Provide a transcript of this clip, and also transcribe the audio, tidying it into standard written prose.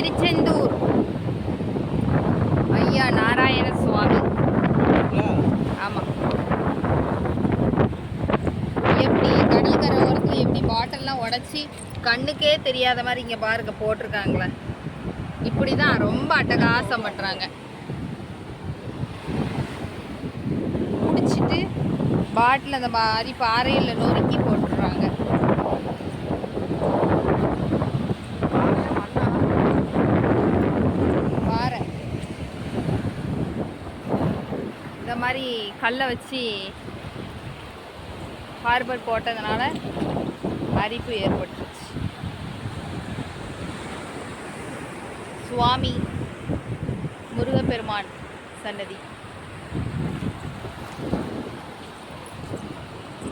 திருச்செந்தூர் ஐயா நாராயண சுவாமி. ஆமாம், எப்படி கடற்கரை ஓரத்தில் எப்படி பாட்டில்லாம் உடச்சி கண்ணுக்கே தெரியாத மாதிரி இங்கே பாருங்க போட்டிருக்காங்களே. இப்படி தான் ரொம்ப அட்டகாசம் பண்ணுறாங்க. குடிச்சிட்டு பாட்டில் அந்த மாதிரி பாறையில் நொறுக்கி போட்டுடுறாங்க. பாறை இந்த மாதிரி கல்லை வச்சு ஹார்பர் போட்டதுனால அரிப்பு ஏற்பட்டுருச்சு. சுவாமி முருகப்பெருமான் சன்னதி.